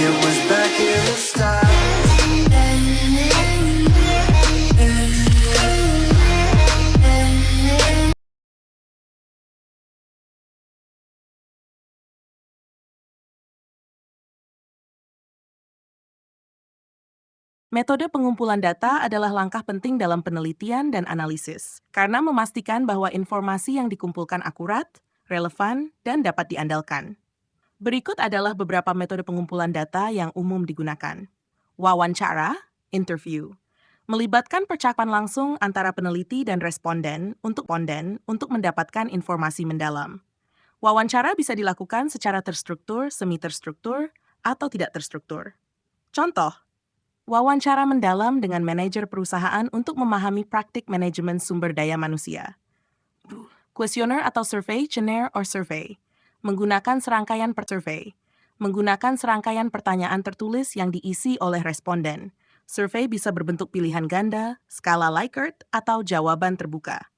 it was back in the start. Metode pengumpulan data adalah langkah penting dalam penelitian dan analisis, karena memastikan bahwa informasi yang dikumpulkan akurat, relevan, dan dapat diandalkan. Berikut adalah beberapa metode pengumpulan data yang umum digunakan. Wawancara, interview, melibatkan percakapan langsung antara peneliti dan responden untuk mendapatkan informasi mendalam. Wawancara bisa dilakukan secara terstruktur, semi-terstruktur, atau tidak terstruktur. Contoh, wawancara mendalam dengan manajer perusahaan untuk memahami praktik manajemen sumber daya manusia. Kuesioner atau survei, questionnaire or survey, menggunakan serangkaian pertanyaan tertulis yang diisi oleh responden. Survei bisa berbentuk pilihan ganda, skala Likert, atau jawaban terbuka.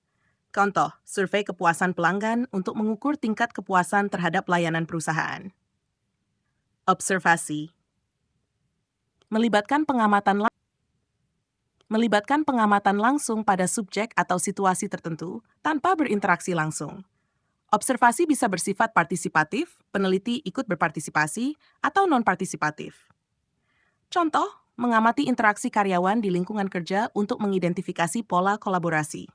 Contoh, survei kepuasan pelanggan untuk mengukur tingkat kepuasan terhadap layanan perusahaan. Observasi, melibatkan pengamatan langsung pada subjek atau situasi tertentu tanpa berinteraksi langsung. Observasi bisa bersifat partisipatif, peneliti ikut berpartisipasi, atau non-partisipatif. Contoh, mengamati interaksi karyawan di lingkungan kerja untuk mengidentifikasi pola kolaborasi.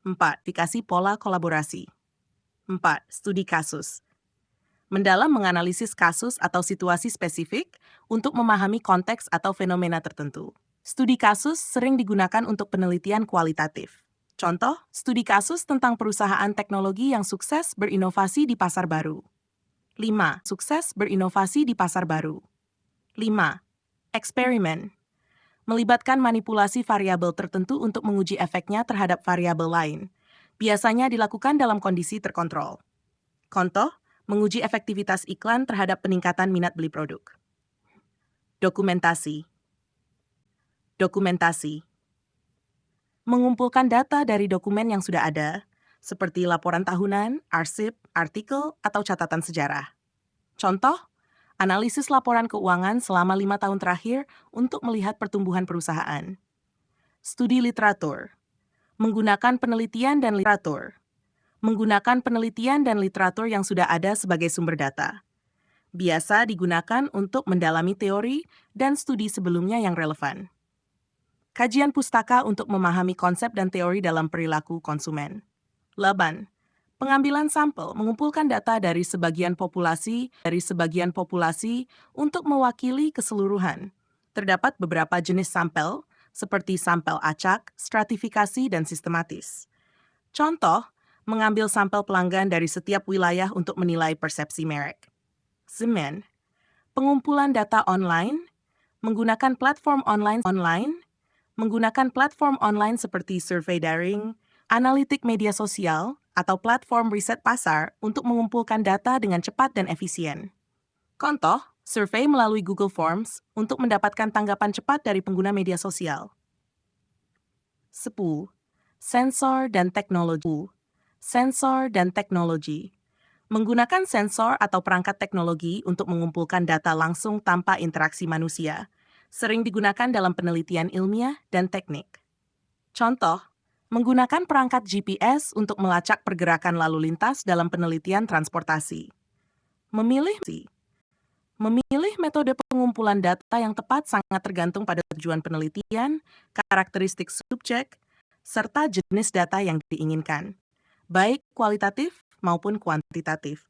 4. Identifikasi pola kolaborasi. 4. Studi kasus. Mendalam menganalisis kasus atau situasi spesifik untuk memahami konteks atau fenomena tertentu. Studi kasus sering digunakan untuk penelitian kualitatif. Contoh, studi kasus tentang perusahaan teknologi yang sukses berinovasi di pasar baru. 5. Sukses berinovasi di pasar baru. 5. Eksperimen. Melibatkan manipulasi variabel tertentu untuk menguji efeknya terhadap variabel lain. Biasanya dilakukan dalam kondisi terkontrol. Contoh, menguji efektivitas iklan terhadap peningkatan minat beli produk. Dokumentasi. Mengumpulkan data dari dokumen yang sudah ada, seperti laporan tahunan, arsip, artikel, atau catatan sejarah. Contoh, analisis laporan keuangan selama 5 tahun terakhir untuk melihat pertumbuhan perusahaan. Studi literatur. Menggunakan penelitian dan literatur yang sudah ada sebagai sumber data. Biasa digunakan untuk mendalami teori dan studi sebelumnya yang relevan. Kajian pustaka untuk memahami konsep dan teori dalam perilaku konsumen. 8. Pengambilan sampel mengumpulkan data dari sebagian populasi untuk mewakili keseluruhan. Terdapat beberapa jenis sampel, seperti sampel acak, stratifikasi, dan sistematis. Contoh, mengambil sampel pelanggan dari setiap wilayah untuk menilai persepsi merek. 9. Pengumpulan data online, menggunakan platform online seperti survei daring, analitik media sosial, atau platform riset pasar untuk mengumpulkan data dengan cepat dan efisien. Contoh, survei melalui Google Forms untuk mendapatkan tanggapan cepat dari pengguna media sosial. 10. Sensor dan teknologi. Menggunakan sensor atau perangkat teknologi untuk mengumpulkan data langsung tanpa interaksi manusia, sering digunakan dalam penelitian ilmiah dan teknik. Contoh, menggunakan perangkat GPS untuk melacak pergerakan lalu lintas dalam penelitian transportasi. Memilih metode pengumpulan data yang tepat sangat tergantung pada tujuan penelitian, karakteristik subjek, serta jenis data yang diinginkan, baik kualitatif maupun kuantitatif.